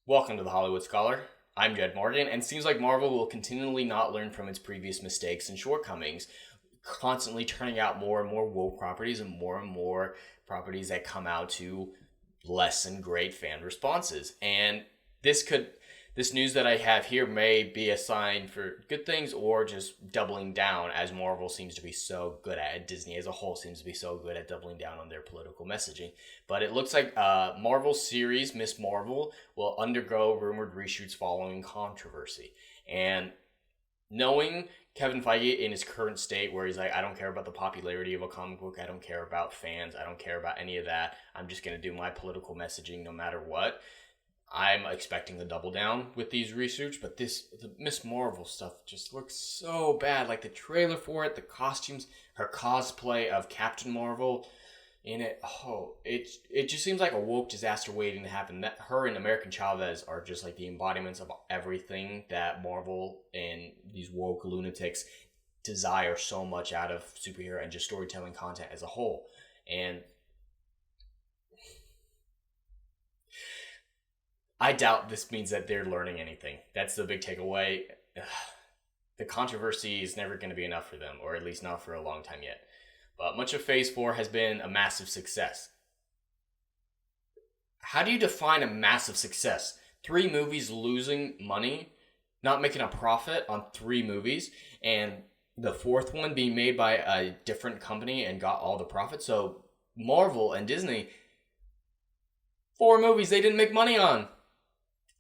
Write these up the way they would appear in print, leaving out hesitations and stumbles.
Welcome to the Hollywood Scholar. I'm Jed Morgan, and it seems like Marvel will continually not learn from its previous mistakes and shortcomings, constantly turning out more and more woke properties and more properties that come out to less than great fan responses. And this news that I have here may be a sign for good things or just doubling down, as Marvel seems to be so good at it. Disney as a whole seems to be so good at doubling down on their political messaging. But it looks like Marvel series Miss Marvel will undergo rumored reshoots following controversy. And knowing Kevin Feige in his current state, where he's like, I don't care about the popularity of a comic book, I don't care about fans, I don't care about any of that, I'm just going to do my political messaging no matter what. I'm expecting a double down with these reshoots, but the Miss Marvel stuff just looks so bad. Like the trailer for it, the costumes, her cosplay of Captain Marvel in it. Oh, it just seems like a woke disaster waiting to happen. That her and American Chavez are just like the embodiments of everything that Marvel and these woke lunatics desire so much out of superhero and just storytelling content as a whole. And I doubt this means that they're learning anything. That's the big takeaway. The controversy is never going to be enough for them, or at least not for a long time yet. But much of Phase 4 has been a massive success. How do you define a massive success? 3 movies losing money, not making a profit on 3 movies, and the 4th one being made by a different company and got all the profit. So Marvel and Disney, 4 movies they didn't make money on.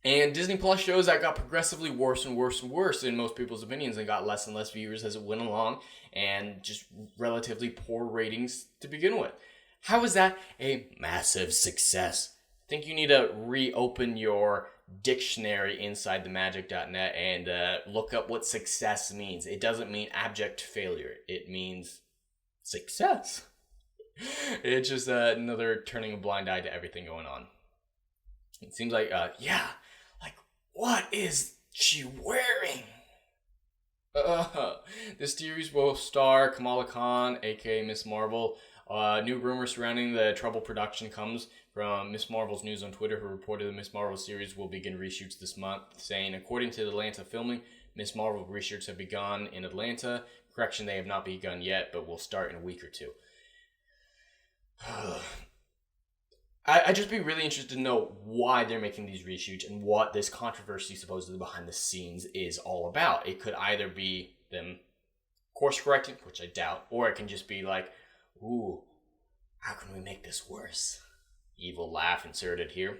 And Disney Plus shows that got progressively worse and worse and worse in most people's opinions and got less and less viewers as it went along and just relatively poor ratings to begin with. How is that a massive success? I think you need to reopen your dictionary inside themagic.net and look up what success means. It doesn't mean abject failure. It means success. It's just another turning a blind eye to everything going on. It seems like, what is she wearing? This series will star Kamala Khan, aka Miss Marvel. New rumors surrounding the troubled production comes from Miss Marvel's news on Twitter, who reported the Miss Marvel series will begin reshoots this month, saying, according to Atlanta Filming, Miss Marvel reshoots have begun in Atlanta. Correction, they have not begun yet, but will start in a week or two. I'd just be really interested to know why they're making these reshoots and what this controversy supposedly behind the scenes is all about. It could either be them course correcting, which I doubt, or it can just be like, ooh, how can we make this worse? Evil laugh inserted here.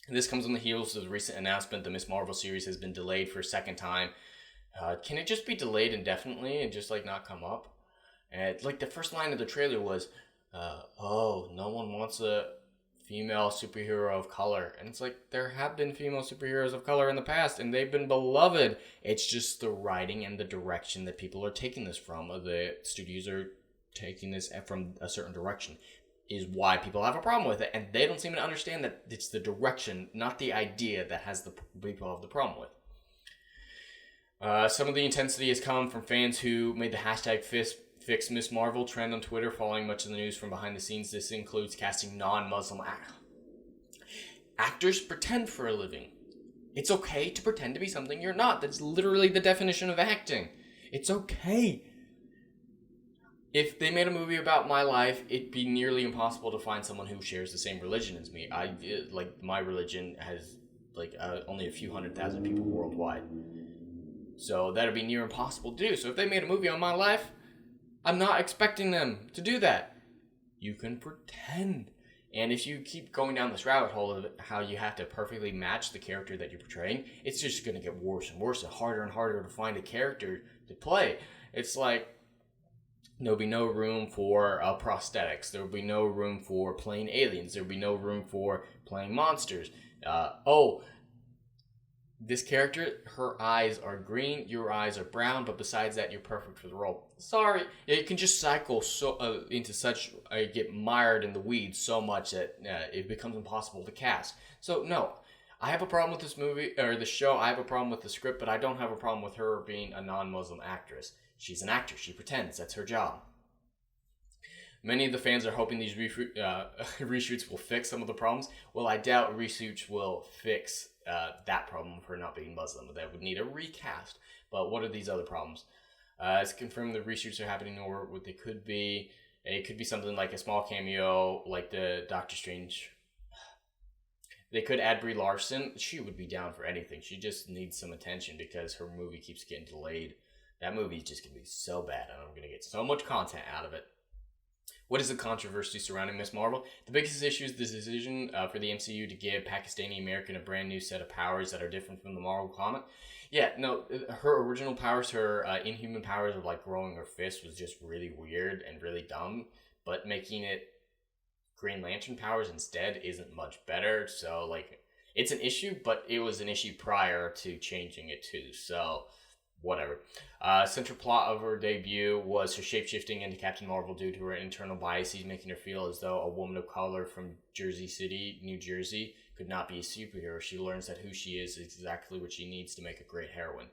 And this comes on the heels of the recent announcement the Miss Marvel series has been delayed for a second time. Can it just be delayed indefinitely and just not come up? And the first line of the trailer was, no one wants a female superhero of color. And it's like, there have been female superheroes of color in the past and they've been beloved. It's just the writing and the direction that people are taking this from. The studios are taking this from a certain direction is why people have a problem with it. And they don't seem to understand that it's the direction, not the idea, that has the people have the problem with. Some of the intensity has come from fans who made the hashtag Fix Miss Marvel trend on Twitter following much of the news from behind the scenes. This includes casting non-Muslim actors pretend for a living. It's okay to pretend to be something you're not. That's literally the definition of acting. It's okay. If they made a movie about my life, it'd be nearly impossible to find someone who shares the same religion as me. My religion has only a few 100,000 people worldwide. So that'd be near impossible to do. So if they made a movie on my life, I'm not expecting them to do that. You can pretend. And if you keep going down this rabbit hole of how you have to perfectly match the character that you're portraying, it's just going to get worse and worse and harder to find a character to play. It's like, there'll be no room for prosthetics. There'll be no room for playing aliens. There'll be no room for playing monsters. This character, her eyes are green, your eyes are brown, but besides that, you're perfect for the role. Sorry. It can just cycle into such, get mired in the weeds so much that it becomes impossible to cast. So, no. I have a problem with this movie, or the show. I have a problem with the script, but I don't have a problem with her being a non-Muslim actress. She's an actor. She pretends. That's her job. Many of the fans are hoping these reshoots will fix some of the problems. Well, I doubt reshoots will fix that problem for not being Muslim. That would need a recast. But what are these other problems? It's confirmed the reshoots are happening, or what they could be. It could be something like a small cameo, like the Doctor Strange. They could add Brie Larson. She would be down for anything. She just needs some attention because her movie keeps getting delayed. That movie is just going to be so bad, and I'm going to get so much content out of it. What is the controversy surrounding Ms. Marvel? The biggest issue is the decision for the MCU to give Pakistani American a brand new set of powers that are different from the Marvel comic. Yeah, no, her original powers, her inhuman powers of like growing her fist was just really weird and really dumb. But making it Green Lantern powers instead isn't much better. So like, it's an issue, but it was an issue prior to changing it too. So whatever. Central plot of her debut was her shapeshifting into Captain Marvel due to her internal biases, making her feel as though a woman of color from Jersey City, New Jersey, could not be a superhero. She learns that who she is exactly what she needs to make a great heroine.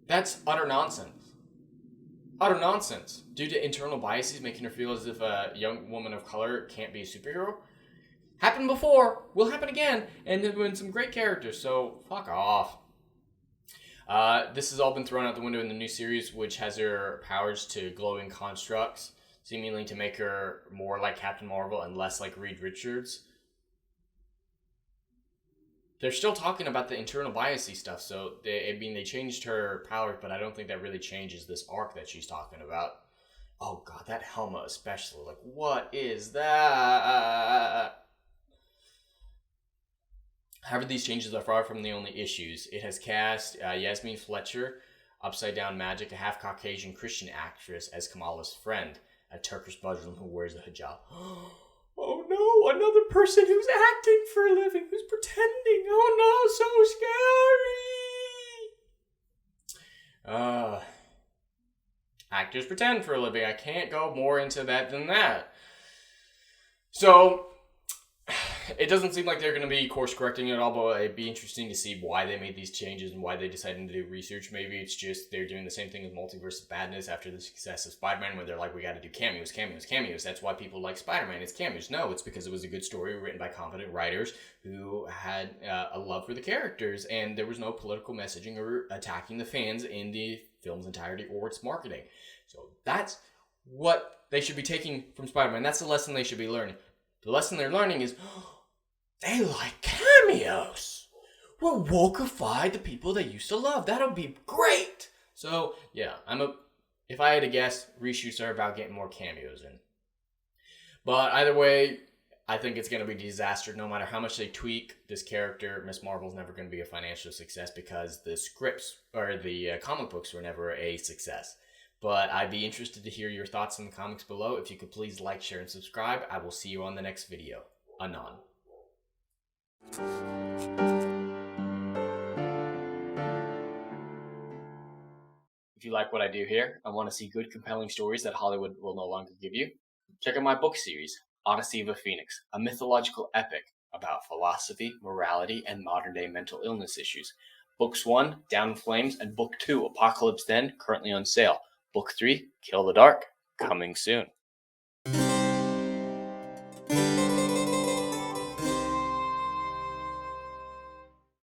That's utter nonsense. Utter nonsense. Due to internal biases, making her feel as if a young woman of color can't be a superhero. Happened before, will happen again, and there's been some great characters, so fuck off. This has all been thrown out the window in the new series, which has her powers to glowing constructs, seemingly to make her more like Captain Marvel and less like Reed Richards. They're still talking about the internal biasy stuff, so they changed her powers, but I don't think that really changes this arc that she's talking about. Oh god, that Helma especially, like, what is that? However, these changes are far from the only issues. It has cast Yasmin Fletcher, Upside Down Magic, a half-Caucasian Christian actress, as Kamala's friend, a Turkish Muslim who wears a hijab. Oh no, another person who's acting for a living, who's pretending. Oh no, so scary. Actors pretend for a living. I can't go more into that than that. So, it doesn't seem like they're going to be course correcting at all, but it'd be interesting to see why they made these changes and why they decided to do research. Maybe it's just they're doing the same thing with Multiverse of Badness after the success of Spider-Man, where they're like, we got to do cameos. That's why people like Spider-Man. It's cameos. No, it's because it was a good story written by competent writers who had a love for the characters, and there was no political messaging or attacking the fans in the film's entirety or its marketing. So that's what they should be taking from Spider-Man. That's the lesson they should be learning. The lesson they're learning is, they like cameos. We'll wokeify the people they used to love. That'll be great. So, yeah, if I had to guess, reshoots are about getting more cameos in. But either way, I think it's going to be a disaster. No matter how much they tweak this character, Ms. Marvel's never going to be a financial success because the scripts, or the comic books were never a success. But I'd be interested to hear your thoughts in the comments below. If you could please like, share, and subscribe. I will see you on the next video. Anon. If you like what I do here and want to see good, compelling stories that Hollywood will no longer give you, check out my book series, Odyssey of a Phoenix, a mythological epic about philosophy, morality, and modern-day mental illness issues. Books 1, Down in Flames, and Book 2, Apocalypse Then, currently on sale. Book 3, Kill the Dark, coming soon.